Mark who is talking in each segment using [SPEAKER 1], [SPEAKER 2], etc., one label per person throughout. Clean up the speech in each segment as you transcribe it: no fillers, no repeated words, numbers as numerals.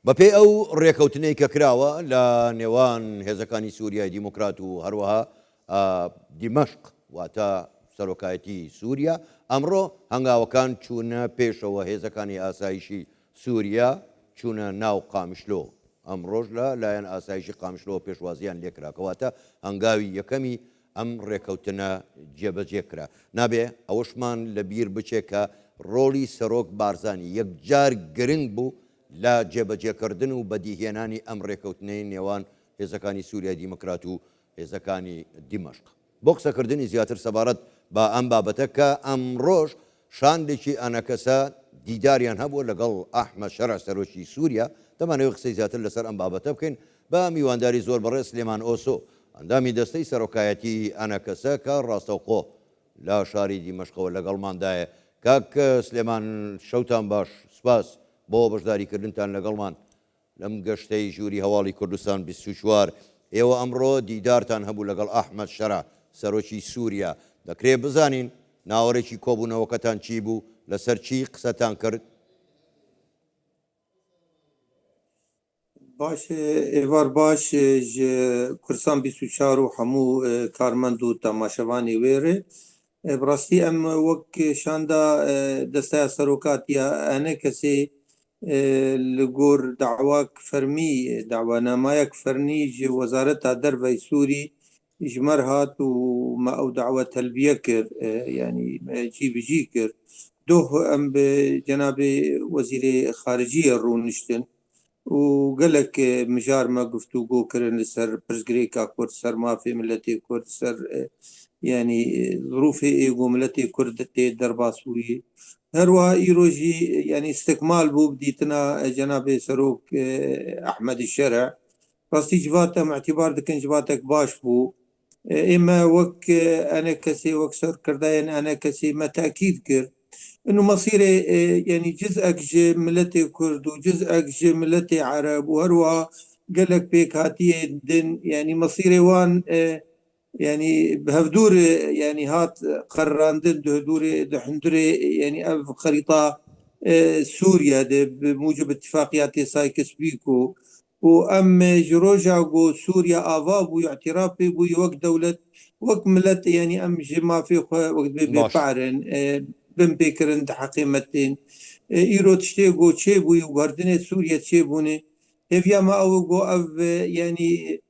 [SPEAKER 1] بەپێی ئەو ڕێکەوتنەی کە کراوە لە نێوان هێزەکانی سووریای دیموکرات و هەروەها دیمەشق واتە سەرۆکایەتی سووریا، ئەمڕۆ هەنگاوەکان چوونە پێشەوە هێزەکانی ئاسایشی سووریا چوونە ناو قامیشلۆ. ئەمڕۆژ لە لایەن ئاسایشی قامیشلۆ پێشوازیان لێکراکەواتە هەنگاوی یەکەمی ئەم ڕێکەوتنە جێبەجێ کرا. نابێ ئەوەشمان لە بیر بچێت کە ڕۆڵی سەرۆک بارزانی یەکجار گرنگ بوو لە جێبەجێکردن و بەدیهێنانی ئەم ڕێکەوتنەی نێوان هێزەکانی سووریای دیموکرات و هێزەکانی دیمەشق. بۆ قسەکردنی زیاتر سەبارەت بە ئەم بابەتە کە ئەمڕۆژ شاندێکی ئەنەکەسە دیداریان هەبووە لەگەڵ ئەحمەد شەرع سەرۆکی سووریا، دەمانەوێت قسەی زیاتر لەسەر ئەم بابەتە بکەین بە میوانداری زۆر بەڕێز سلێمان ئۆسۆ، ئەندامی دەستەی سەرۆکایەتی ئەنەکەسە کە ڕاستەوخۆ لە شاری دیمەشقەوە لەگەڵماندایە. کاک سلێمان، شەوتان باش، سوپاس بۆ بەشداریکردنتان لەگەڵمان لەم گەشتەی ژووری هەواڵی کوردستان 24. ئێوە ئەمڕۆ دیدارتان هەبوو لەگەڵ ئەحمەد شەرع سەرۆکی سووریا. دەکرێت بزانین ناوەڕێکی کۆبوونەوەکەتان چی بوو، لەسەر چی قسەتان کرد؟
[SPEAKER 2] باش ئێوار باش کوردستان 24 و هەموو کارمەند و تەماشەوانی وێرێ. بڕاستی ئەم وەک شاندا دەستای سەرۆکاتیە ئەنە کەسێ li gor dawak fermî dawanameyek fermî ji Wezareta Derve Sûrî ji me re hat û me ew dawa telbiye kir, yanî me cî bi cî kir. Doh em bi Cenabê Wezîrê Xariciyê rûniştin û gelek mijar me guftûgû kirin li ser pirsgirêka Kurd, ser mafê milletê Kurd, ser yanî zirûfê êgo milletê Kurd tê derbas bûyî. هەروەها ئیرۆژی ینی استقمال بوو بدیتنا جەنابێ سەرۆک ئەحمەدی شەرع. ڕاستی جواتە اعتیبار دکن جواتێک باش بوو. ئێمە وەک ئەنە کەسێ وەک سەرکردایەن ئەنە کەسێ مە تاکید کرد إنه مصيري يعني جزءك جي ملتي كرد وجزءك جي ملتي عرب وهروها قالك بيك هاتي دين يعني مصيري وان يعني بهفدور يعني هات قراندن دهدوري دحندري يعني اف خريطة سوريا بموجب اتفاقيات سايكس بيكو وام جروجا جو سوريا افاب واعتراف بو وقت دولة وقت ملت يعني ام جما في وقت بفعرن بن بكرن حقيمتين ايرو تشتيغو تشيبو وغاردنة سوريا تشيبوني هفيا ما او جو اف يعني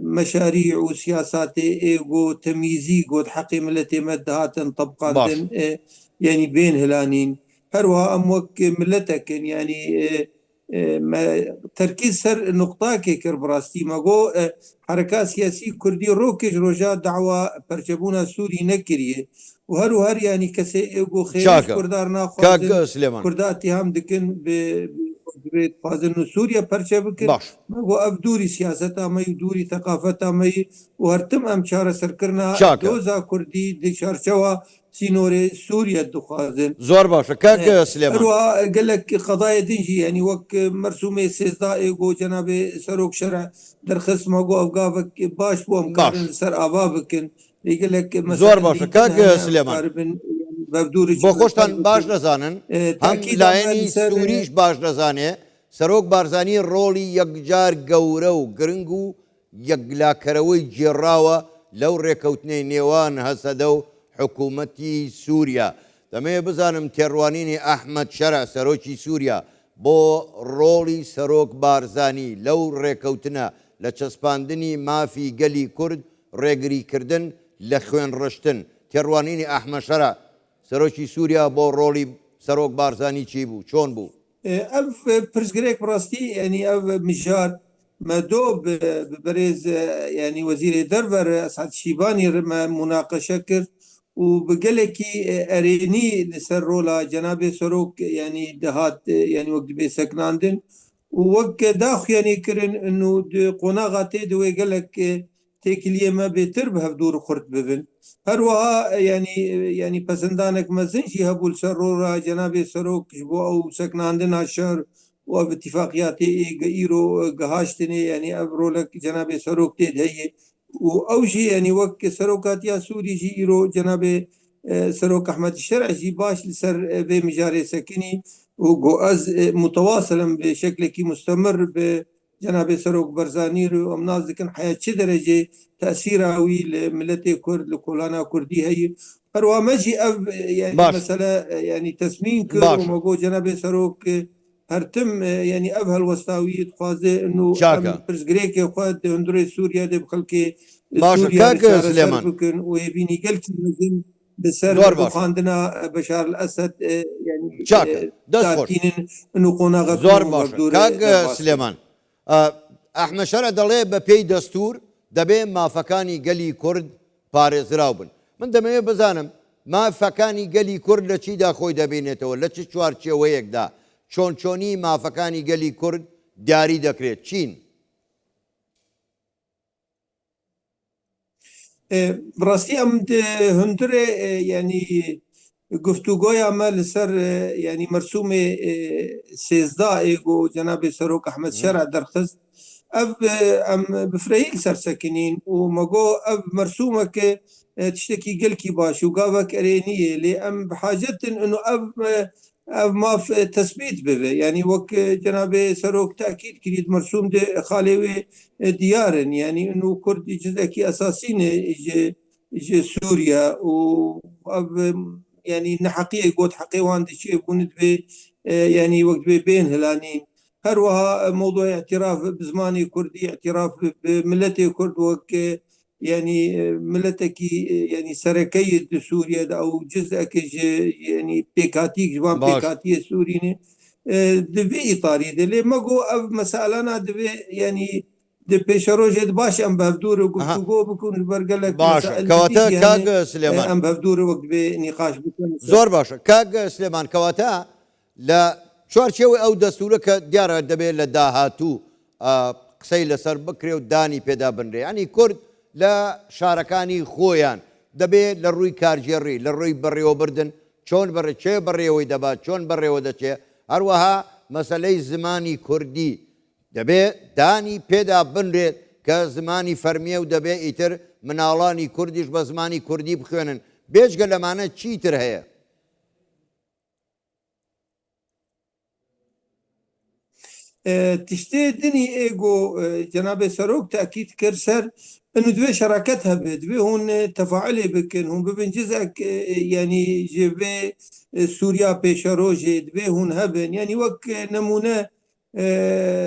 [SPEAKER 2] مشاريع وسياسات ايجو تمييزي قد حقي ملتي مدهات طبقات يعني بين هلانين هروها اموك ملتك يعني تركيز سر نقطة كيكر براستي ما جو حركات سياسية كردي روكج رجاء دعوة برجبونا سوري نكريه وهرو هر يعني كسي ايجو خير كردار ناخذ كردار اتهام دكن فازن سوريا پرچه بکن و اف دوری سیاست آمی دوری ثقافت آمی و هرتم ام چاره سرکرنا دوزا کردی دی چارچوا سینور سوريا دخوازن
[SPEAKER 1] زور باشا كاك سليمان
[SPEAKER 2] اروا قال لك قضايا دنجي يعني وك مرسومه سيزدائي جو جناب سروك شرع درخص ما جو اوقافك باش بو امكان سر ابابكن يقول لك
[SPEAKER 1] زور باشا كاك سليمان بۆ خۆشتان باش دەزانن هەم لایەنی سووریش باش دەزانێ سەرۆک بارزانی ڕۆڵی یەکجار گەورە و گرنگ و یەکلاکەرەوەی جێڕاوە لەو ڕێکەوتنەی نێوان هەسەدە و حکوومەتی سووریا. دەمەوێت بزانم تێڕوانینی ئەحمەد شەرع سەرۆکی سووریا بۆ ڕۆڵی سەرۆک بارزانی لەو ڕێکەوتنە لە چەسپاندنی مافی گەلی کورد ڕێگریکردن لە خوێن ڕشتن. تێڕوانینی ئەحمەد شەرع سەرۆکی سووریا بۆ ڕۆڵی سەرۆک بارزانی چی بوو، چۆن بوو؟
[SPEAKER 2] ئەف پرسگرێک ڕاستی ینی ئەو مژار مەدۆ بەرێز ینی وەزیرێ دەربەر ئەسعەد شیبانی مناقەشە کرد و بگەلێکی ئەرێنی لەسەر ڕۆڵە جەنابێ سەرۆک ینی دەهات ینی وەک دەبێ سەکناندن و وەک داخوێنی کردن و قۆناغا تێ دوێ گەلک تێکیلیەمە بێتر بە هەفتور خورد ببن. هەروەها ینی پەسەندانێک مەزنجی هەبوو سەر ڕۆڕە جەنابێ سەرۆکش بۆ ئەو سەکناندنا شەر و اتفاقیاتی ئیرۆ گەهاشتنێ ینی ئەو ڕۆلەک جەنابێ سەرۆک تێ هەیە و ئەوژی ینی وەک سەرۆکاتیا سووریژی ئیرۆ جەنابێ سەرۆک ئەحمەدی شەرعژی باش لەسەر بێ میژارێ سەکنی وأز متواصلا بشكل مستمر بجناب سروك برزاني وأمناز ذكر حياة شي درجة تأثيرها وي لملتي كرد لكولانا كردي هي مجي أب يعني
[SPEAKER 1] باش
[SPEAKER 2] مسألة يعني تسمين كر
[SPEAKER 1] باشە
[SPEAKER 2] ومقو جناب سروك هرتم يعني أبها الوسطاوية خوازي إنه
[SPEAKER 1] چاکە
[SPEAKER 2] أم برزقريك خواد هندوري سوريا دي بخلكي
[SPEAKER 1] باشە
[SPEAKER 2] سوريا
[SPEAKER 1] کاک
[SPEAKER 2] رشارة سر
[SPEAKER 1] سلێمان
[SPEAKER 2] بكن ويبيني قلت مزن بسر
[SPEAKER 1] زۆر باشە
[SPEAKER 2] بخاندنا بشار الأسد يعني
[SPEAKER 1] چاکە دەست خۆش
[SPEAKER 2] تاكين إنه قناغتون
[SPEAKER 1] زۆر باشە
[SPEAKER 2] ومبدور
[SPEAKER 1] کاک
[SPEAKER 2] درباسكن
[SPEAKER 1] سلێمان ئەحمە شەرە دەڵێ بە پێی دەستور دەبێ مافەکانی گەلی کورد پارێزراو بن من دەمەوێت بزانم مافەکانی گەلی کورد لە چیدا خۆی دەبینێتەوە لە چ چوارچێوەیەکدا چۆن چۆنی مافەکانی گەلی کورد دیاری دەکرێت چین
[SPEAKER 2] براستی ام هندره يعني گفتوگویا ما لسر يعني مرسوم سيزدا ايجو جناب سروك احمد شرع درخست اب ام بفريل سر سكنين ومقو اب مرسومك تشتكي قلكي باش وقابك ارينيه لي ام بحاجة انه اب ما في تثبيت به يعني وك جناب سروك تاكيد كريد مرسوم دي خالي ديار يعني انه كرد جزء اساسي جي سوريا و يعني نحقيقة قوت حقيوان دي شيء بوند بي يعني وقت بين هلانين هروها موضوع اعتراف بزماني كردي اعتراف بملتي كرد وك يعني ملتك يعني سركية سوريا او جزء يعني بيكاتيك جوان
[SPEAKER 1] باش
[SPEAKER 2] بيكاتية سوريني دبي ايطالي دلي ماغو اب مسألة دبي يعني دي بيشروج باش ام بهدور
[SPEAKER 1] ئەها
[SPEAKER 2] وقفتوغو بكون برقلك
[SPEAKER 1] باشە
[SPEAKER 2] مسائل
[SPEAKER 1] کەواتە
[SPEAKER 2] جديدة
[SPEAKER 1] کاک
[SPEAKER 2] يعني
[SPEAKER 1] سلێمان
[SPEAKER 2] ام بهدور وقت بنقاش بكون
[SPEAKER 1] زۆر باشە کاک سلێمان کەواتە لە چوارچێوەی ئەو دەستورە کە دیارە دەبێت لە داهاتوو قسەی لەسەر بکرێ و دانی پێدا بنرێ ینی کورد لە شارەکانی خۆیان دەبێت لە ڕووی کارژێڕی لە ڕووی بەڕێوەبردن چۆن بەڕێ چێ بەڕێوەی دەبات چۆن بەڕێوە دەچێ هەروەها مەسەلەی زمانی کوردی دەبێت دانی پێدا بنرێت کە زمانی فەرمیە و دەبێت ئیتر مناڵانی کوردیش بە زمانی کوردی بخوێنن بێژگە لەمانە چیتر هەیە
[SPEAKER 2] تشتي دني ايجو جناب سروك تاكيد كرسر انه دوي شراكات هبه دوي هون تفاعلي بكن هون ببن جزء يعني جبه سوريا بيشروجي دوي هون هبن يعني وك نمونه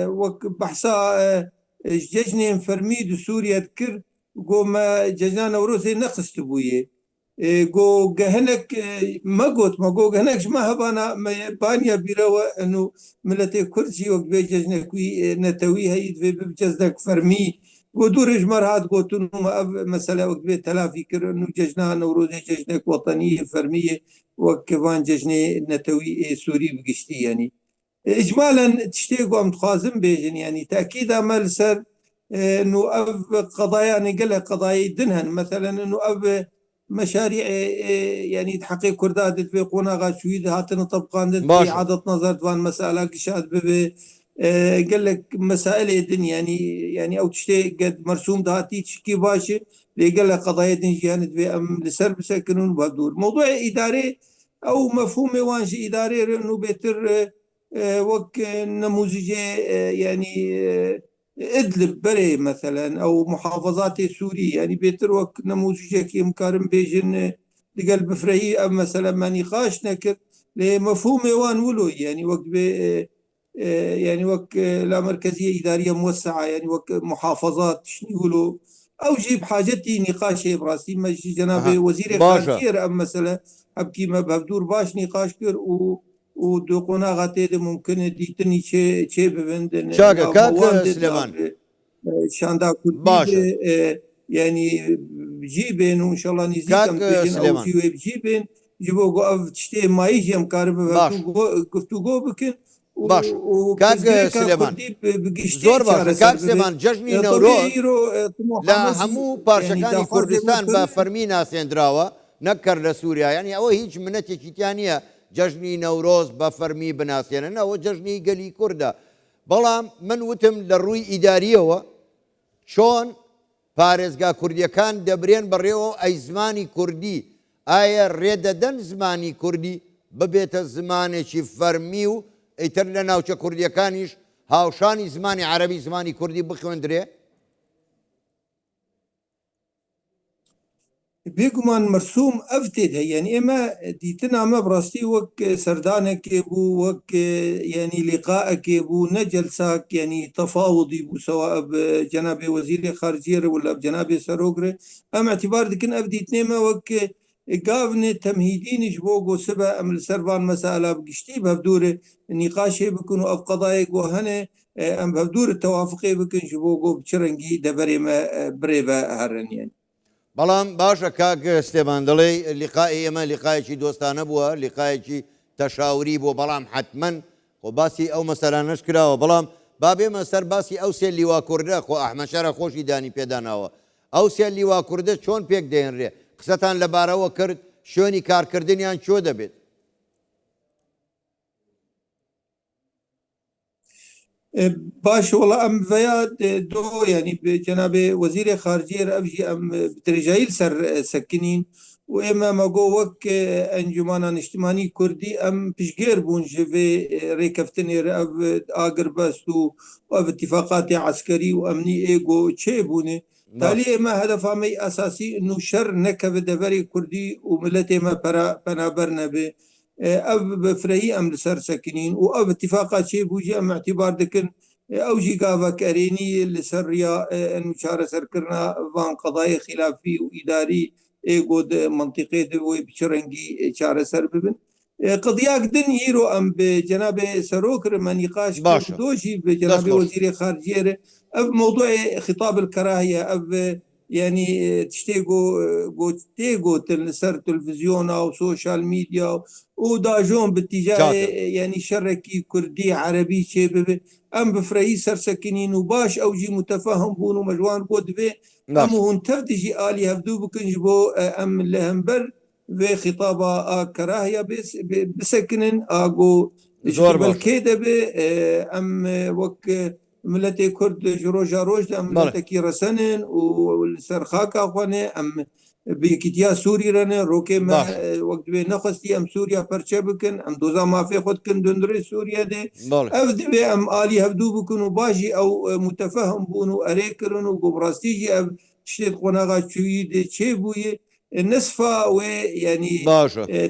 [SPEAKER 2] وك بحثا ججنين فرميد سوريا تكر قوم ججنا نوروزي نقص تبويه جو جهنك ما قلت ما جو جهنك ما هبانا ما بانيا بيروا انه ملتي كرسي وبيجنا كوي نتوي هي بجزدك فرمي ودورج مرات قلت انه مسألة وقبي تلافي كر انه ججنا نوروز ججنك وطنية فرمية وكفان ججنة نتوي سوري بقشتي يعني اجمالا تشتيقوا ام تخازم بيجن يعني تاكيد عمل سر انه اب قضايا نقلها قضايا دنهن مثلا انه اب مشاريع يعني تحقيق كردات في قونا غاشويد هاتن طبقان في
[SPEAKER 1] باشە
[SPEAKER 2] عادة نظر دوان مسألة قشاد ببي قال لك مسائل دن يعني او تشتي قد مرسوم دهاتي تشكي باشي اللي قال لك قضايا دن جانت في ام لسر بسكنون بهدور موضوع اداري او مفهوم وانش اداري انه بيتر وك نموذج يعني ادلب بري مثلا او محافظات سوريا يعني بيتروك نموذج مكارم بيجن لقلب فرهي ام مثلا ما نقاش نكر لمفهوم وان ولو يعني وقت يعني وقت لا مركزيه اداريه موسعه يعني وقت محافظات شنو يقولوا او جيب حاجتي نقاش براسي مجلس جناب
[SPEAKER 1] ئەها
[SPEAKER 2] وزير
[SPEAKER 1] باشە
[SPEAKER 2] خارجيه ام مثلا ابكي ما بهدور باش نقاش كر ودقونا غاتي ممكن ديتني شيء ببندن
[SPEAKER 1] چاکە کاک
[SPEAKER 2] مواند
[SPEAKER 1] سلێمان
[SPEAKER 2] شاندا
[SPEAKER 1] باشە
[SPEAKER 2] كردي يعني بجيبن وان شاء الله نزيكم
[SPEAKER 1] کاک
[SPEAKER 2] بيجن او
[SPEAKER 1] سلێمان
[SPEAKER 2] جيوي بجيبن جيبو قف تشتي ما يجي مكارب
[SPEAKER 1] باش
[SPEAKER 2] گفتوگو بكن
[SPEAKER 1] باش کاک
[SPEAKER 2] وبرزقريكا
[SPEAKER 1] سلێمان
[SPEAKER 2] كردي بقشتي
[SPEAKER 1] زۆر باشە
[SPEAKER 2] شارة
[SPEAKER 1] کاک
[SPEAKER 2] سر ببي
[SPEAKER 1] سلێمان جەژنی نەورۆز
[SPEAKER 2] طبيعي رو
[SPEAKER 1] لە
[SPEAKER 2] طموح مزي
[SPEAKER 1] هەموو
[SPEAKER 2] يعني
[SPEAKER 1] پارچەکانی
[SPEAKER 2] داخل زي
[SPEAKER 1] کوردستان بە
[SPEAKER 2] مفر
[SPEAKER 1] فەرمی ناسێنراوە نەکرد لە سووریا ینی ئەوە هیچ منەتێکی تیان نییە جەژنی نەورۆز بە فەرمی بناسیێنن ئەوە جەژنی گەلی کووردە بەڵام من وتم لە ڕووی ئیداریەوە چۆن پارێزگا کوردیەکان دەبرێن بەڕێوە ئەی زمانی کوردی ئایا ڕێدەدەن زمانی کوردی ببێتە زمانێکی فەرمی و ئەیتر لە ناوچە کوردیەکانیش هاوشانی زمانی عەرەبی زمانی کوردی بخوێندرێ؟
[SPEAKER 2] بێگومان مەرسووم ئەف تێت هەیە یعنی ئێمە دیتن ئەمە بڕاستی وەک سەردانێکێ بوو وەک ینی لیقاءەکێ بوو نەجەلساک ینی تەفاوضی بوو سەوا جەنابێ وەزیری خارجیێرە ولا جەنابێ سەرۆگرێ ئەم اعتیبار دکن ئەف دیتنێمە وەک گاونێ تەمهیدینیش بۆ گۆسبە ئەم لەسەروان مەسائلا بگشتی بەفدورێ نیقاشێ بکن و ئەف قەضایەک بۆ هەنێ ئەم بەفدورە تەوافقێ بکن بۆ گۆ بچرەنگی دەبەرێمە برێ بە هەرێنیان.
[SPEAKER 1] بەڵام باشە کاک سلێمان دەڵێ لیقای ئێمە لیقایەکی دۆستانە بووە لیقایەکی تەشاوری بۆ بەڵام حتمەن خۆ باسی ئەو مەسەلانەش کراوە بەڵام با بێمە سەر باسی ئەو سێ لیوا کوردە خۆ ئەحمەد شەرە خۆشی دانی پێداناوە ئەو سێ لیوا کوردە چۆن پێک دێنرێ قسەتان لەبارەوە کرد شوێنی کارکردنیان چۆ دەبێت؟
[SPEAKER 2] باش وڵا ئەم ڤەیە دۆ ینی جەنابێ وەزیرێ خارجیێر ئەڤژی ئەم درێژایی سەر سەکنین و ئێمە مەگۆ وەک ئەنجومانە نیشتیمانی کوردی ئەم پشگێر بوون ji vê rêkeftinê re ev agiribest û ev itîfaqatê eskerî û emnî êgo çêbûne talî ئێمە hedefa me esasî nû şer nekeve deverê Kurdî û milletê me penaber nebe ev bi firehî em li ser sekinîn û ev itîfaqa çêbû jî em etîbar dikin ew jî gavek erênî li ser riya çareserkirina van qedayê xilafî û îdarî êgo di منطقê de wê biçirengî çareser bibin. Qediyak din îro em bi cenabê serokir me nîqaş do jî bi cenabê wezîrê xarciyê re ev mewduê xîtabil kerahiye ev yani tiştê tê gotin li ser televizyona û sosyal medya û dajon bi tîcarê yani şerekî Kurdî Erebî çê bibe em bi firehî sersekinîn û baş ew jî mutefehim bûn û me ji wan got divê em hûn tev de jî alî hevdû bikin ji bo em li hember vê xîtaba a kerahiya bisekinin a got belkê de be em wek milletê Kurd ji roja roj de em milletekî resenin û li ser xaka xwe em bi yekîtiya Sûrî re ne rokê me wek divê nexwestî em Sûriya perçe bikin em doza mafê xwe dikin dundirê Sûriye de ev divê em alî hevdû bikin û baş jî ew mutefehim bûn û erê kirin û gobrastî jî ev tiştê qonaxa çûyî de çêbûye nisfa wê yanî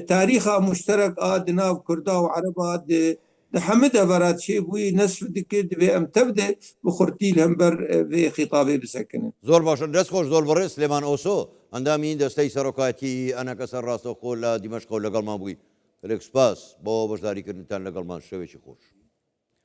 [SPEAKER 2] tarîxa muşterek a di nav Kurda û Ereba di hemû deverat çêbûyî nesf dike divê em tev de bi xurtî li hember vê xîtabê bisekinin.
[SPEAKER 1] زۆر باشە دەست خۆش زۆر بەڕێز سلێمان ئۆسۆ ئەندامی دەستەی سەرۆکاتی ئەنەکە سەر ڕاستەوخۆ لە دیمەشق و لەگەڵمان بووی. سپاس بۆ بەشداریکردنتان لەگەڵمان شەوێکی خۆش.